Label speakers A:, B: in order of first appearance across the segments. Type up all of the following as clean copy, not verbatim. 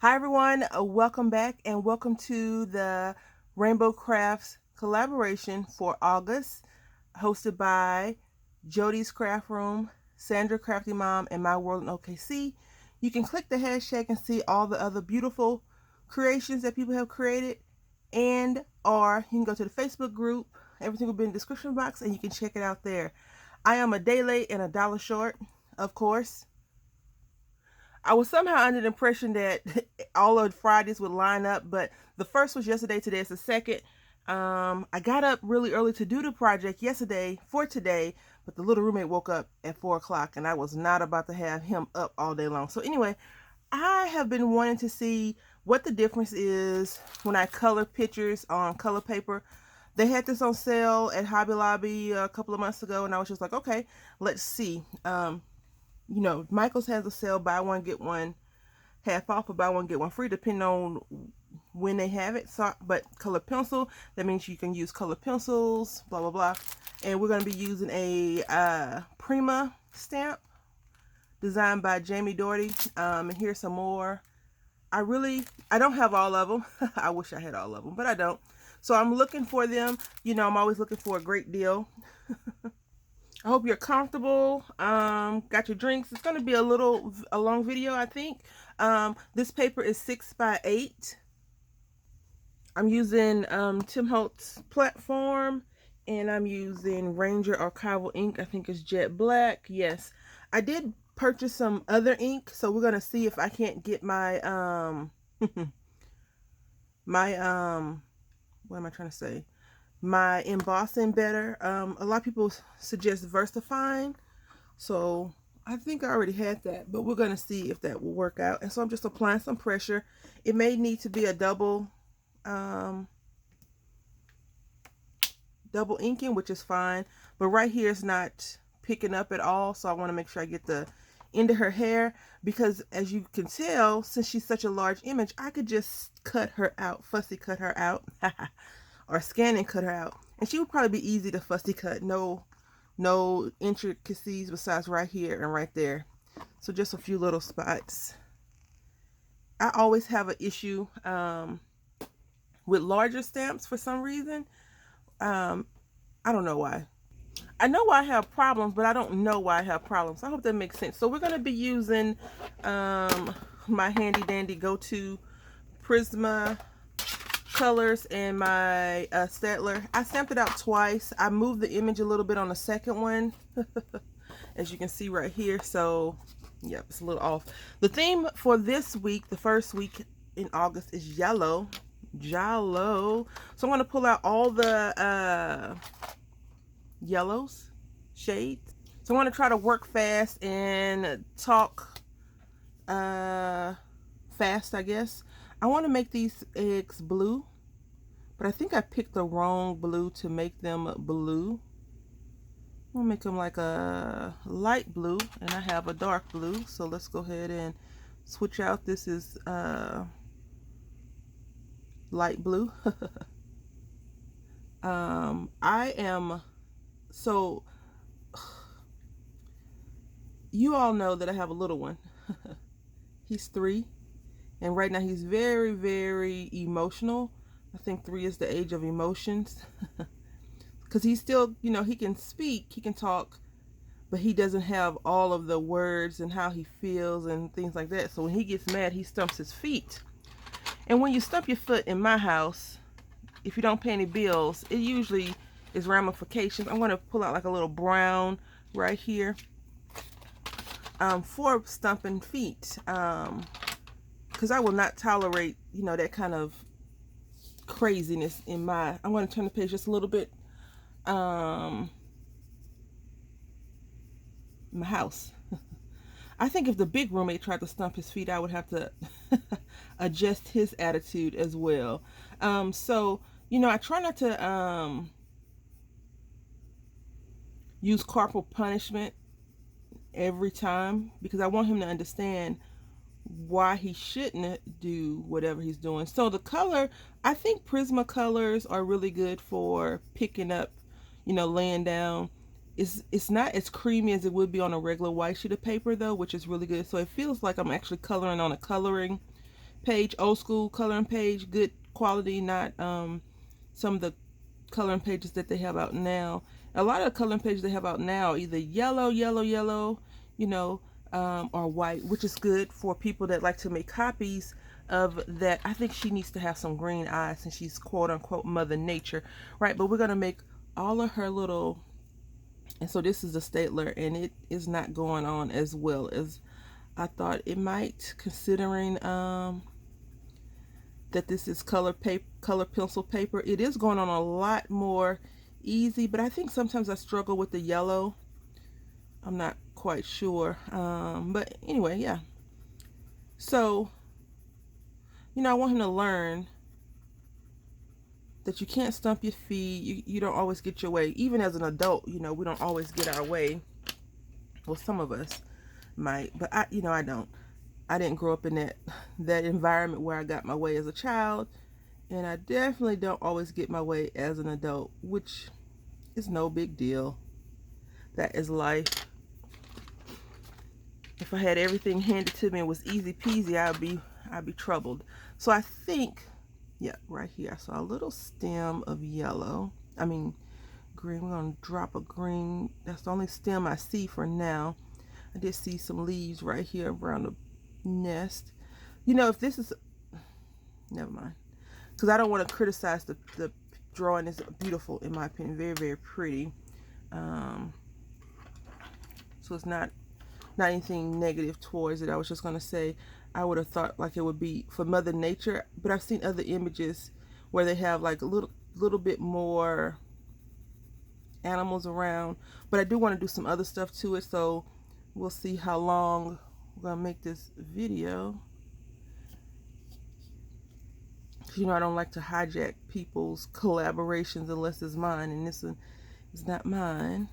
A: Hi everyone, welcome back and welcome to the Rainbow Crafts collaboration for August, hosted by Jody's Craft Room, Sandra Crafty Mom, and My World in OKC. You can click the hashtag and see all the other beautiful creations that people have created, or you can go to the Facebook group. Everything will be in the description box and you can check it out there. I am a day late and a dollar short, of course. I was somehow under the impression that all of Fridays would line up, but the first was yesterday. Today is the second. I got up really early to do the project yesterday for today, but the little roommate woke up at 4 o'clock and I was not about to have him up all day long. So anyway, I have been wanting to see what the difference is when I color pictures on color paper. They had this on sale at Hobby Lobby a couple of months ago, and I was just like, okay, let's see. Michael's has a sale, buy one get one half off, or buy one get one free, depending on when they have it. So, but color pencil, that means you can use color pencils, blah blah blah. And we're going to be using a Prima stamp designed by Jody. And here's some more. I don't have all of them. I wish I had all of them, but I don't. So I'm looking for them. I'm always looking for a great deal. I hope you're comfortable. Got your drinks. It's going to be a long video, I think. This paper is 6 by 8. I'm using Tim Holtz platform, and I'm using Ranger Archival ink. I think it's jet black. Yes, I did purchase some other ink, so we're going to see if I can't get my what am I trying to say? My embossing better. A lot of people suggest VersaFine, so I think I already had that, but we're going to see if that will work out. And so I'm just applying some pressure. It may need to be a double inking, which is fine, but right here is not picking up at all, so I want to make sure I get the end of her hair, because as you can tell, since she's such a large image, I could just cut her out, fussy cut her out or scan and cut her out, and she would probably be easy to fussy cut. No intricacies besides right here and right there, so just a few little spots. I always have an issue with larger stamps for some reason. I don't know why. I know why I have problems, but I don't know why I have problems. I hope that makes sense. So we're going to be using my handy dandy go-to Prisma colors and my Staedtler. I stamped it out twice. I moved the image a little bit on the second one, as you can see right here. So, yeah, it's a little off. The theme for this week, the first week in August, is yellow. So I'm going to pull out all the yellows, shades. So I want to try to work fast and talk fast, I guess. I want to make these eggs blue, but I think I picked the wrong blue to make them blue. I'm gonna make them like a light blue, and I have a dark blue, so let's go ahead and switch out. This is light blue. So you all know that I have a little one. He's 3, and right now he's very, very emotional. I think 3 is the age of emotions. Because he's still, he can speak, he can talk, but he doesn't have all of the words and how he feels and things like that. So when he gets mad, he stumps his feet. And when you stump your foot in my house, if you don't pay any bills, it usually is ramifications. I'm going to pull out like a little brown right here for stumping feet, because I will not tolerate, that kind of craziness in my. I'm going to turn the page just a little bit. My house. I think if the big roommate tried to stump his feet, I would have to adjust his attitude as well. So, I try not to use corporal punishment every time, because I want him to understand why he shouldn't do whatever he's doing. So the color, I think Prisma colors are really good for picking up, laying down. It's not as creamy as it would be on a regular white sheet of paper though, which is really good. So it feels like I'm actually coloring on a coloring page, old school coloring page, good quality, not some of the coloring pages that they have out now. A lot of the coloring pages they have out now either yellow, you know, or white, which is good for people that like to make copies of that. I think she needs to have some green eyes since she's quote unquote Mother Nature, right? But we're gonna make all of her little, and so this is the stapler, and it is not going on as well as I thought it might, considering that this is color paper, color pencil paper. It is going on a lot more easy, but I think sometimes I struggle with the yellow. I'm not quite sure, but anyway, yeah. So, you know, I want him to learn that you can't stump your feet. You don't always get your way. Even as an adult, you know, we don't always get our way. Well, some of us might, but I, you know, I don't. I didn't grow up in that environment where I got my way as a child, and I definitely don't always get my way as an adult, which is no big deal. That is life. If I had everything handed to me and was easy peasy, I'd be troubled. So I think, yeah, right here I saw a little stem of yellow. I mean green. We're gonna drop a green. That's the only stem I see for now. I did see some leaves right here around the nest. You know, if this is, never mind, because I don't want to criticize the drawing. Is beautiful in my opinion, very, very pretty. So it's not anything negative towards it. I was just gonna say I would have thought like it would be for Mother Nature, but I've seen other images where they have like a little bit more animals around, but I do want to do some other stuff to it, so we'll see how long we're gonna make this video. You know, I don't like to hijack people's collaborations unless it's mine, and this one is not mine.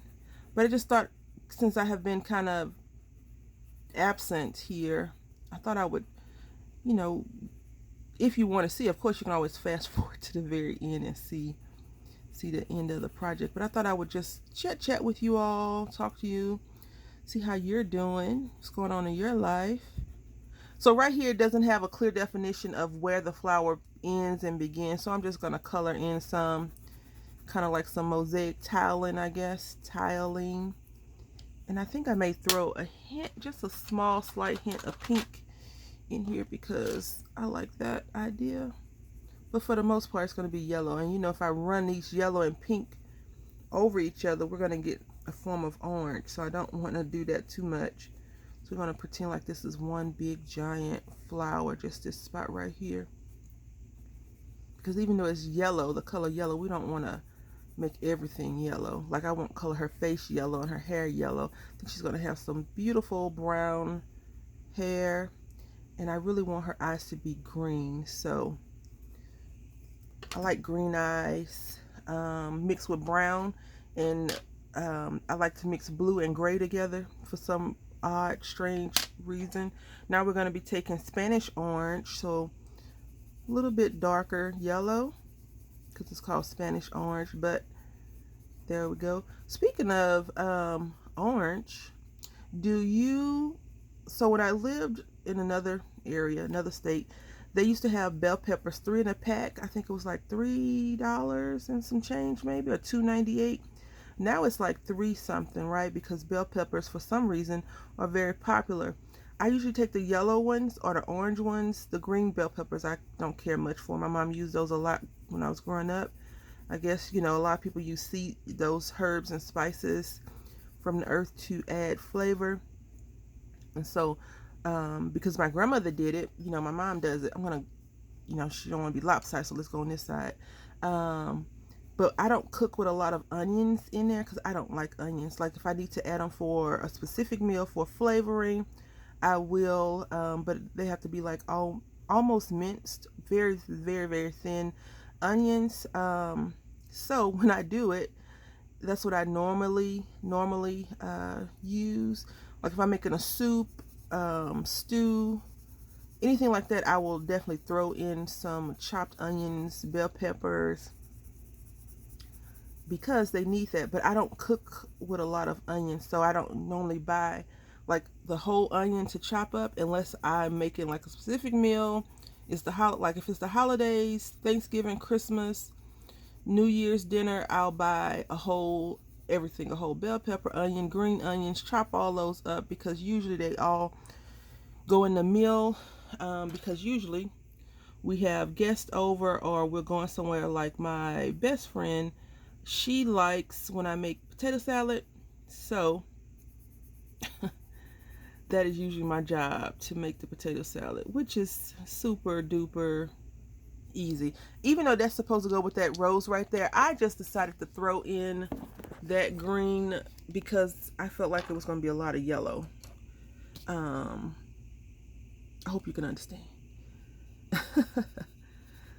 A: But I just thought, since I have been kind of absent here, I thought I would, you know, if you want to see, of course you can always fast forward to the very end and see the end of the project. But I thought I would just chat with you all, talk to you, see how you're doing, what's going on in your life. So right here it doesn't have a clear definition of where the flower ends and begins, so I'm just going to color in some kind of like some mosaic tiling, I guess, tiling. And I think I may throw a hint, just a small slight hint of pink in here because I like that idea. But for the most part it's going to be yellow, and you know, if I run these yellow and pink over each other, we're going to get a form of orange, so I don't want to do that too much. So we're going to pretend like this is one big giant flower, just this spot right here, because even though it's yellow, the color yellow, we don't want to make everything yellow. Like I won't color her face yellow and her hair yellow. I think she's going to have some beautiful brown hair, and I really want her eyes to be green, so I like green eyes mixed with brown, and I like to mix blue and gray together for some odd, strange reason. Now we're going to be taking Spanish orange, so a little bit darker yellow because it's called Spanish orange, but there we go. Speaking of orange, so when I lived in another area, another state, they used to have bell peppers, 3 in a pack. I think it was like $3 and some change, maybe, or $2.98. Now it's like 3 something, right? Because bell peppers, for some reason, are very popular. I usually take the yellow ones or the orange ones. The green bell peppers, I don't care much for. My mom used those a lot when I was growing up. I guess, you know, a lot of people use those herbs and spices from the earth to add flavor. And so, because my grandmother did it, you know, my mom does it. I'm going to, you know, she don't want to be lopsided, so let's go on this side. But I don't cook with a lot of onions in there because I don't like onions. Like if I need to add them for a specific meal for flavoring, I will, but they have to be like almost minced, very, very, very thin onions. So when I do it, that's what I normally use. Like if I'm making a soup, stew, anything like that, I will definitely throw in some chopped onions, bell peppers, because they need that. But I don't cook with a lot of onions, so I don't normally buy like the whole onion to chop up unless I'm making like a specific meal It's like if it's the holidays, Thanksgiving, Christmas, New Year's dinner, I'll buy everything, a whole bell pepper, onion, green onions, chop all those up because usually they all go in the meal, because usually we have guests over or we're going somewhere. Like my best friend, she likes when I make potato salad, so that is usually my job, to make the potato salad, which is super duper easy. Even though that's supposed to go with that rose right there, I just decided to throw in that green because I felt like it was going to be a lot of yellow. I hope you can understand.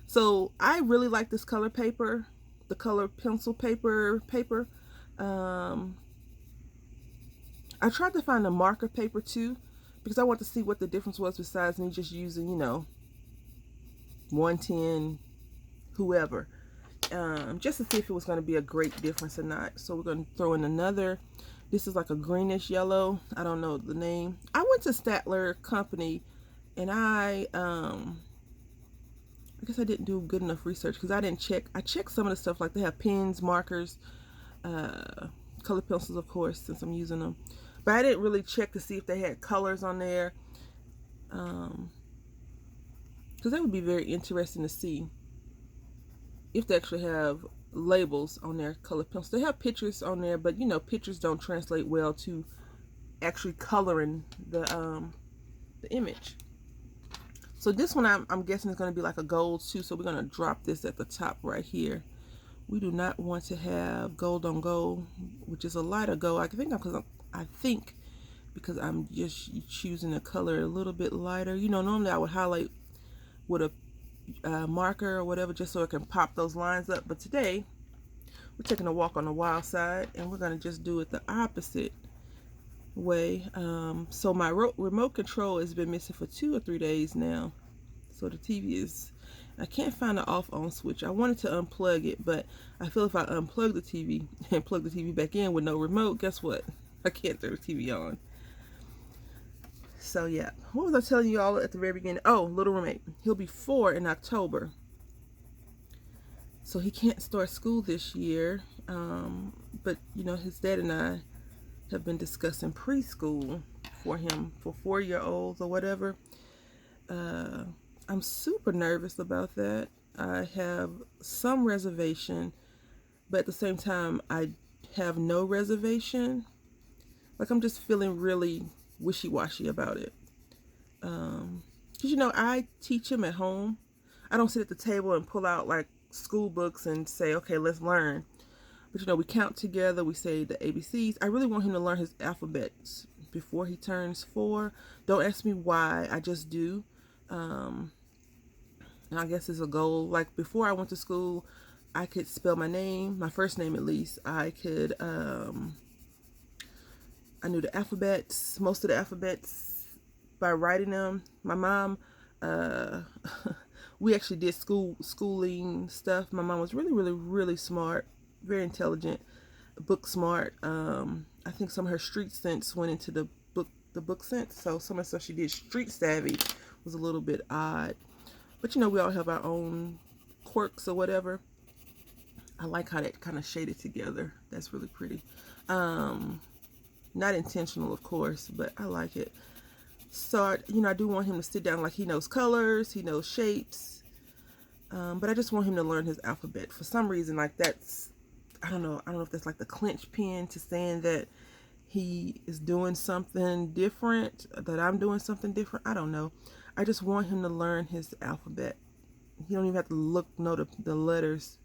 A: So I really like this color paper, the color pencil paper. I tried to find a marker paper too, because I want to see what the difference was besides me just using, 110, whoever, just to see if it was going to be a great difference or not. So we're going to throw in another. This is like a greenish yellow. I don't know the name. I went to Statler Company, and I guess I didn't do good enough research because I didn't check. I checked some of the stuff, like they have pens, markers, color pencils, of course, since I'm using them. But I didn't really check to see if they had colors on there, because that would be very interesting to see if they actually have labels on their color pencils. They have pictures on there, but pictures don't translate well to actually coloring the image. So this one I'm guessing is going to be like a gold too, so we're going to drop this at the top right here. We do not want to have gold on gold, which is a lighter gold. I think because I'm just choosing a color a little bit lighter. Normally I would highlight with a marker or whatever just so I can pop those lines up. But today we're taking a walk on the wild side, and we're going to just do it the opposite way. So my remote control has been missing for 2 or 3 days now. So the TV I can't find the off on switch. I wanted to unplug it, but I feel if I unplug the TV and plug the TV back in with no remote, guess what? I can't throw the TV on. So yeah, what was I telling you all at the very beginning? Oh, little roommate. He'll be 4 in October. So he can't start school this year. But his dad and I have been discussing preschool for him for 4-year-olds or whatever. I'm super nervous about that. I have some reservation, but at the same time, I have no reservation. Like, I'm just feeling really wishy-washy about it. Because, I teach him at home. I don't sit at the table and pull out, like, school books and say, okay, let's learn. But, we count together. We say the ABCs. I really want him to learn his alphabets before he turns 4. Don't ask me why. I just do. And I guess it's a goal. Like, before I went to school, I could spell my name, my first name at least. I could, I knew the alphabets, most of the alphabets by writing them. My mom, we actually did schooling stuff. My mom was really, really, really smart, very intelligent, book smart. I think some of her street sense went into the book sense. So some of the stuff she did street savvy was a little bit odd. But we all have our own quirks or whatever. I like how that kind of shaded together. That's really pretty. Not intentional, of course, but I like it. So, I do want him to sit down, like he knows colors, he knows shapes. But I just want him to learn his alphabet. For some reason, like that's, I don't know if that's like the clinch pin to saying that he is doing something different, that I'm doing something different. I don't know. I just want him to learn his alphabet. He don't even have to know the letters.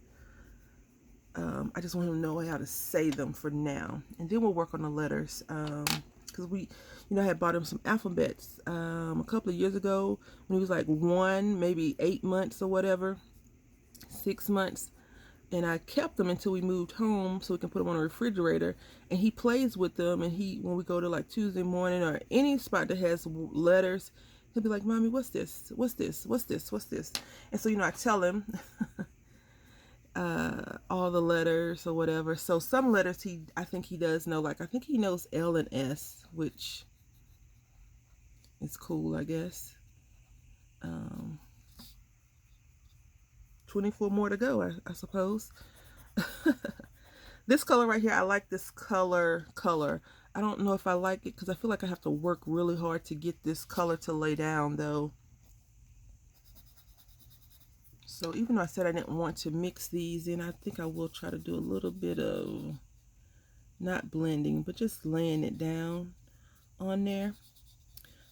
A: I just want him to know how to say them for now. And then we'll work on the letters. Because I had bought him some alphabets a couple of years ago when he was like 1, maybe 8 months or whatever, 6 months. And I kept them until we moved home so we can put them on a refrigerator. And he plays with them. And when we go to like Tuesday morning or any spot that has letters, he'll be like, Mommy, what's this? What's this? What's this? What's this? And so, I tell him all the letters or whatever. So some letters I think he does know. Like, I think he knows L and S, which is cool, I guess. 24 more to go, I suppose. This color right here, I like this color. I don't know if I like it because I feel like I have to work really hard to get this color to lay down though. So even though I said I didn't want to mix these in, I think I will try to do a little bit of, not blending, but just laying it down on there.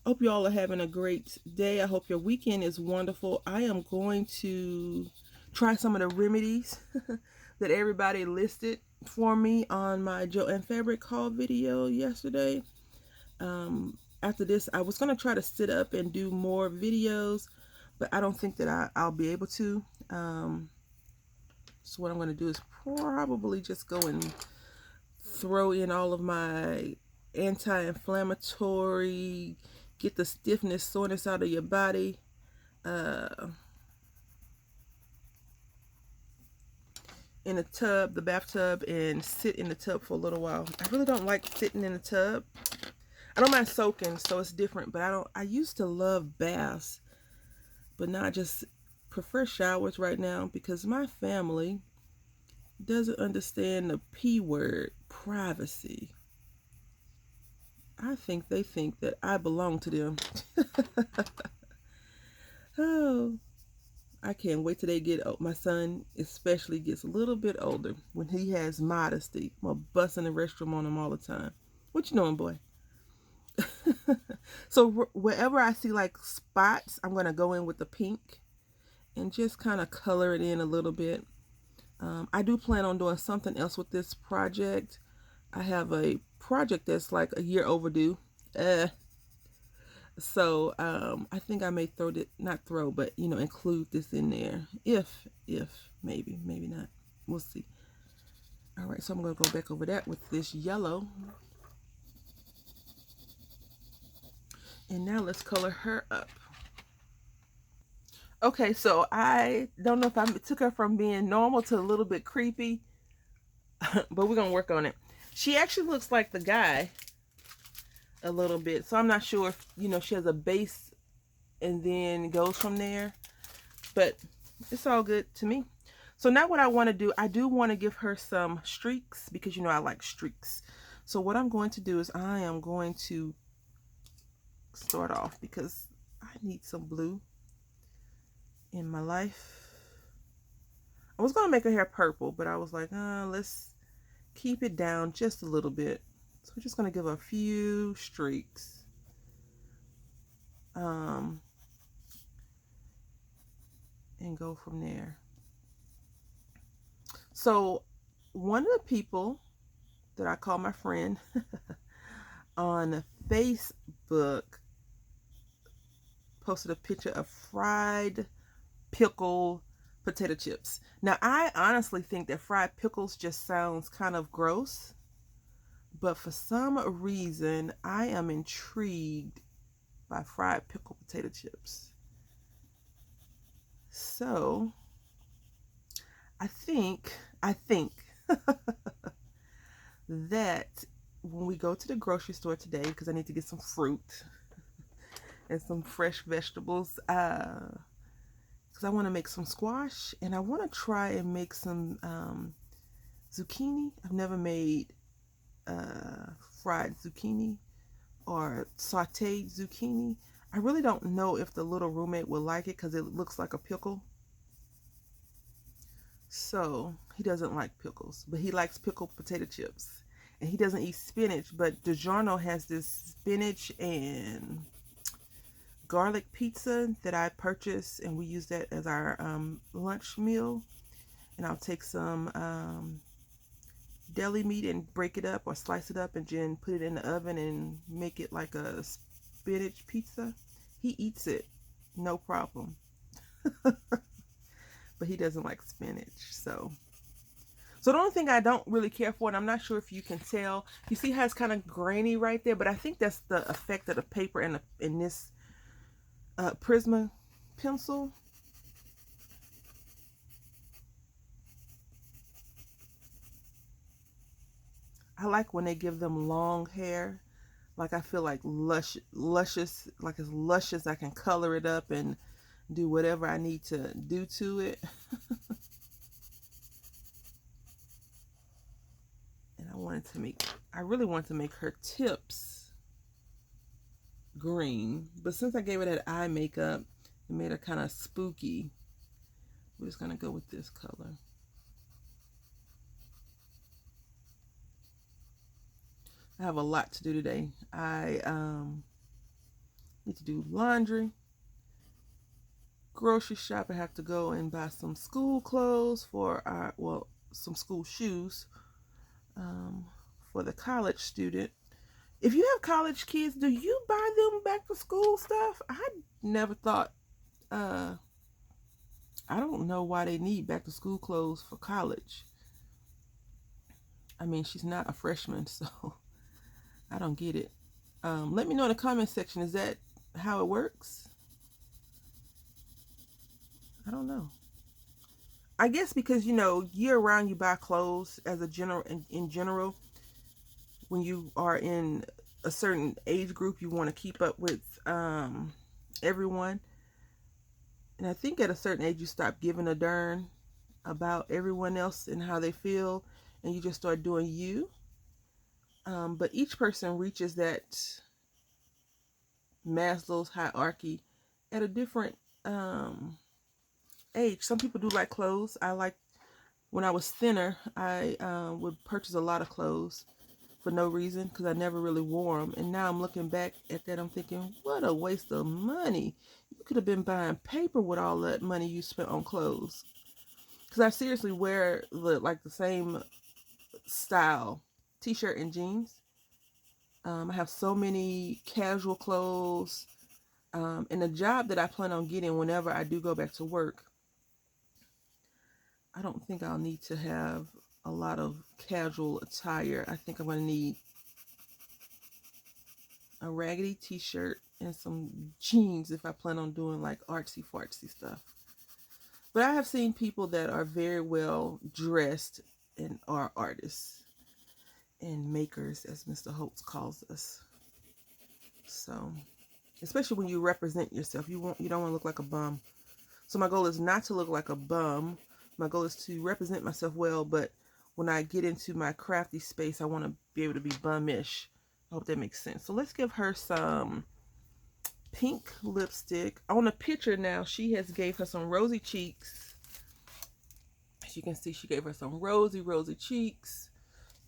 A: Hope you all are having a great day. I hope your weekend is wonderful. I am going to try some of the remedies that everybody listed for me on my Joann Fabric haul video yesterday. After this, I was going to try to sit up and do more videos, but I don't think that I'll be able to. So what I'm going to do is probably just go and throw in all of my anti-inflammatory, get the stiffness, soreness out of your body. In the tub, the bathtub, and sit in the tub for a little while. I really don't like sitting in the tub. I don't mind soaking, so it's different, but I used to love baths, but now I just prefer showers right now because my family doesn't understand the P word, privacy. I think they think that I belong to them. Oh, I can't wait till they get, my son especially gets a little bit older. When he has modesty, I'm gonna bust in the restroom on him all the time. What you doing, boy? So wherever I see like spots, I'm gonna go in with the pink and just kind of color it in a little bit. I do plan on doing something else with this project. I have a project that's like a year overdue. So I think I may but include this in there. If maybe not. We'll see. All right, so I'm gonna go back over that with this yellow. And now let's color her up. Okay, so I don't know if I took her from being normal to a little bit creepy, but we're gonna work on it. She actually looks like the guy a little bit, so I'm not sure if she has a base and then goes from there, but it's all good to me. So now what I want to do, I do want to give her some streaks because I like streaks. So what I'm going to do is I am going to start off because I need some blue in my life. I was going to make her hair purple, but I was like, let's keep it down just a little bit. So we're just going to give her a few streaks. And go from there. So one of the people that I call my friend on Facebook posted a picture of fried pickle potato chips. Now, I honestly think that fried pickles just sounds kind of gross, but for some reason, I am intrigued by fried pickle potato chips. So, I think that when we go to the grocery store today, because I need to get some fruit and some fresh vegetables, because I want to make some squash and I want to try and make some zucchini. I've never made fried zucchini or sauteed zucchini. I really don't know if the little roommate will like it because it looks like a pickle. So he doesn't like pickles, but he likes pickled potato chips. And he doesn't eat spinach, but DiGiorno has this spinach and garlic pizza that I purchased, and we use that as our lunch meal. And I'll take some deli meat and break it up or slice it up and then put it in the oven and make it like a spinach pizza. He eats it, no problem. But he doesn't like spinach, so the only thing I don't really care for, and I'm not sure if you can tell, you see how it's kind of grainy right there, but I think that's the effect of the paper in this Prisma pencil. I like when they give them long hair. Like I feel like luscious, like as lush as I can color it up and do whatever I need to do to it. And I really wanted to make her tips green. But since I gave her that eye makeup, it made her kind of spooky. We're just going to go with this color. I have a lot to do today. I need to do laundry, grocery shop. I have to go and buy some school clothes for some school shoes for the college student. If you have college kids, do you buy them back to school stuff? I never thought, I don't know why they need back to school clothes for college. I mean, she's not a freshman, so I don't get it. Let me know in the comment section, is that how it works? I don't know. I guess because, year round you buy clothes as a general, in general, when you are in a certain age group, you want to keep up with everyone. And I think at a certain age you stop giving a darn about everyone else and how they feel, and you just start doing you. But each person reaches that Maslow's hierarchy at a different age. Some people do like clothes. When I was thinner, I would purchase a lot of clothes for no reason because I never really wore them. And now I'm looking back at that, I'm thinking, what a waste of money. You could have been buying paper with all that money you spent on clothes. Because I seriously wear the same style t-shirt and jeans. I have so many casual clothes. And the job that I plan on getting whenever I do go back to work, I don't think I'll need to have a lot of casual attire. I think I'm going to need a raggedy t-shirt and some jeans if I plan on doing like artsy fartsy stuff. But I have seen people that are very well dressed and are artists and makers, as Mr. Holtz calls us. So, especially when you represent yourself, you don't want to look like a bum. So my goal is not to look like a bum. My goal is to represent myself well, but when I get into my crafty space, I want to be able to be bum-ish. I hope that makes sense. So let's give her some pink lipstick. On the picture now, she has gave her some rosy cheeks. As you can see, she gave her some rosy cheeks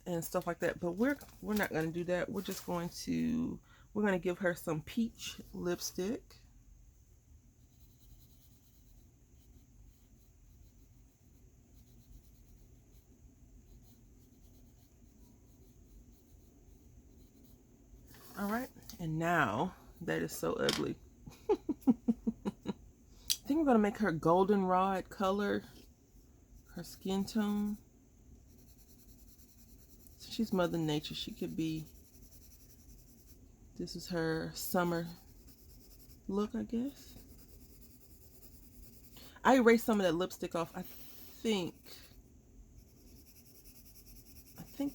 A: and stuff like that. But we're not going to do that. We're going to give her some peach lipstick. All right, and now that is so ugly. I think we're gonna make her goldenrod color, her skin tone. So she's Mother Nature. She could be. This is her summer look, I guess. I erased some of that lipstick off. I think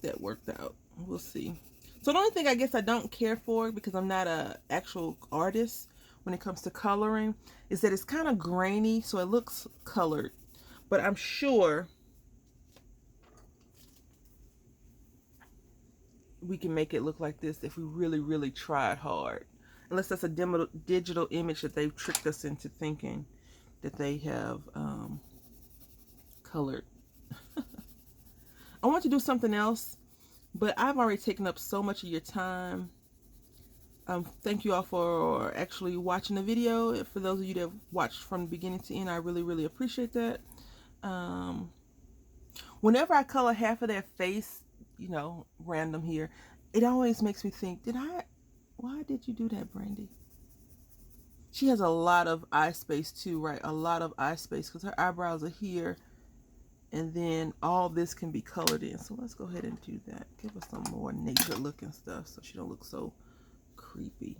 A: that worked out. We'll see. So the only thing I guess I don't care for, because I'm not a actual artist when it comes to coloring, is that it's kind of grainy, so it looks colored. But I'm sure we can make it look like this if we really tried hard. Unless that's a digital image that they've tricked us into thinking that they have colored. I want to do something else, but I've already taken up so much of your time. Thank you all for actually watching the video. For those of you that have watched from the beginning to end, I really appreciate that. Whenever I color half of their face, random here, it always makes me think, why did you do that, Brandy? She has a lot of eye space too, right? A lot of eye space because her eyebrows are here, and then all this can be colored in. So let's go ahead and do that. Give her some more nature looking stuff so she don't look so creepy.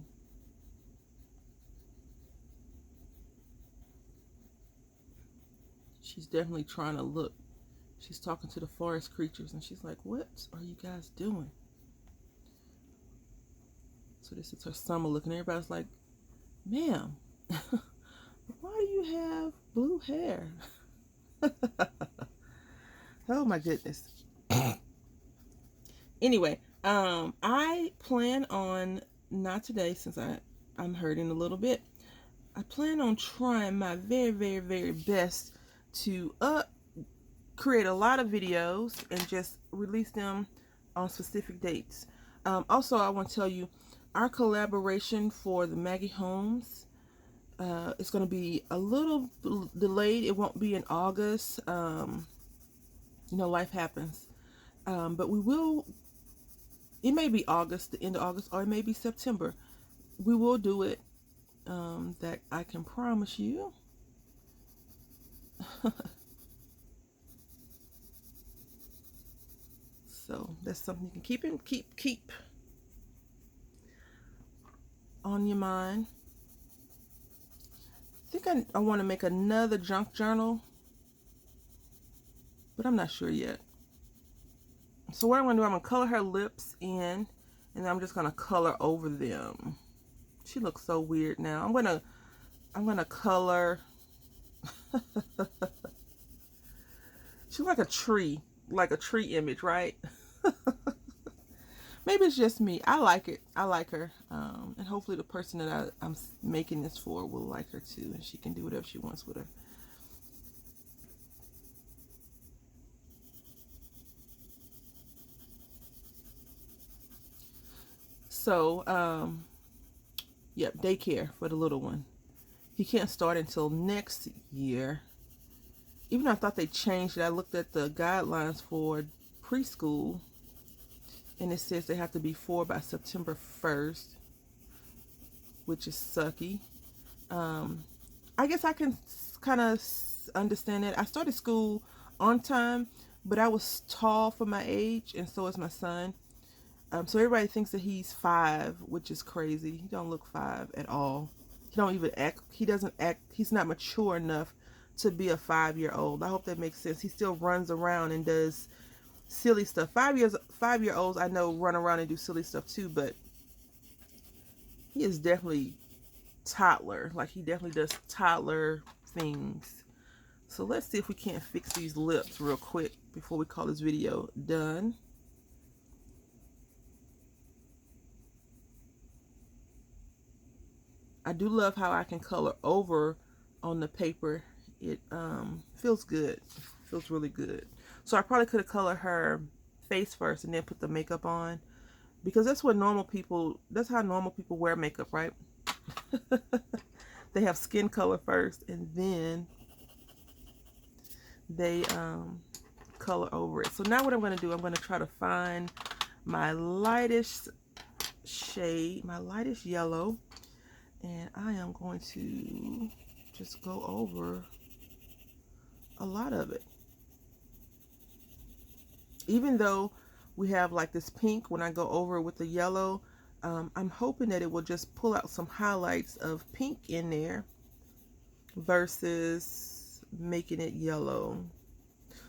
A: She's definitely trying to look. She's talking to the forest creatures and she's like, what are you guys doing? So this is her summer look, and everybody's like, ma'am, why do you you have blue hair? Oh my goodness. Anyway, I plan on, not today since I'm hurting a little bit. I plan on trying my very, very, very best to create a lot of videos and just release them on specific dates. Also, I want to tell you, our collaboration for the Maggie Homes is going to be a little delayed. It won't be in August. You know, life happens. But we will, it may be August, the end of August, or it may be September. We will do it. That I can promise you. So that's something you can keep on your mind. I think I want to make another junk journal, but I'm not sure yet. So what I'm going to do, I'm going to color her lips in, and then I'm just going to color over them. She looks so weird now. I'm gonna color. She's like a tree image, right? Maybe it's just me. I like it. I like her. And hopefully the person that I'm making this for will like her too, and she can do whatever she wants with her. So, yep, daycare for the little one. He can't start until next year. Even though I thought they changed it, I looked at the guidelines for preschool, and it says they have to be 4 by September 1st, which is sucky. I guess I can kind of understand it. I started school on time, but I was tall for my age, and so is my son. So everybody thinks that he's 5, which is crazy. He don't look 5 at all. He don't even act. He doesn't act. He's not mature enough to be a 5-year-old. I hope that makes sense. He still runs around and does silly stuff. 5-year-olds I know run around and do silly stuff too, but he is definitely toddler. Like, he definitely does toddler things. So let's see if we can't fix these lips real quick before we call this video done. I do love how I can color over on the paper. It feels good. Feels really good. So I probably could have colored her face first and then put the makeup on, because that's what that's how normal people wear makeup, right? They have skin color first and then they color over it. So now what I'm going to do, I'm going to try to find my lightest shade, my lightest yellow, and I am going to just go over a lot of it. Even though we have like this pink, when I go over with the yellow, I'm hoping that it will just pull out some highlights of pink in there versus making it yellow.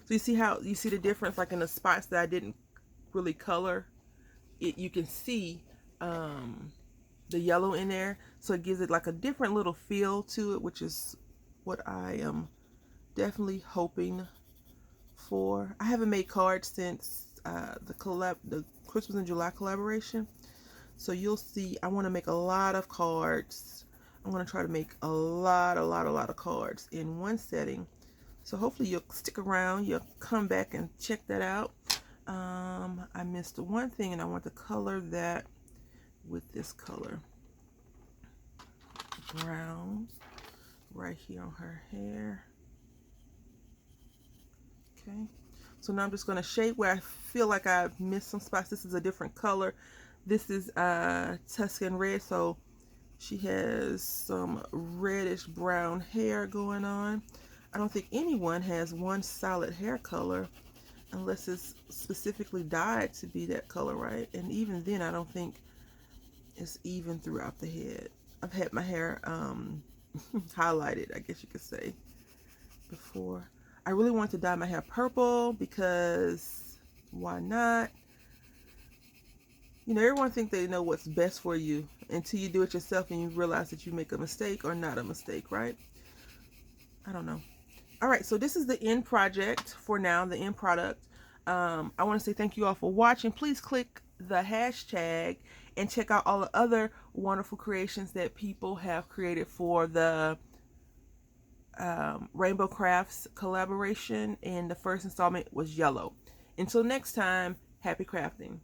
A: So you see the difference, like in the spots that I didn't really color it, you can see the yellow in there, so it gives it like a different little feel to it, which is what I am definitely hoping for. I haven't made cards since the Christmas in July collaboration, so you'll see I want to make a lot of cards. I'm going to try to make a lot of cards in one setting. So hopefully you'll stick around, you'll come back and check that out. I missed one thing, and I want to color that with this color, brown, right here on her hair. Okay, so now I'm just going to shade where I feel like I missed some spots. This is a different color. This is Tuscan red, so she has some reddish brown hair going on. I don't think anyone has one solid hair color unless it's specifically dyed to be that color, right? And even then, I don't think it's even throughout the head. I've had my hair highlighted, I guess you could say, before. I really want to dye my hair purple because why not? You know, everyone thinks they know what's best for you until you do it yourself and you realize that you make a mistake or not a mistake, right? I don't know. All right, so this is the end project for now, the end product. I want to say thank you all for watching. Please click the hashtag and check out all the other wonderful creations that people have created for the Rainbow Crafts collaboration. And the first installment was yellow. Until next time, happy crafting.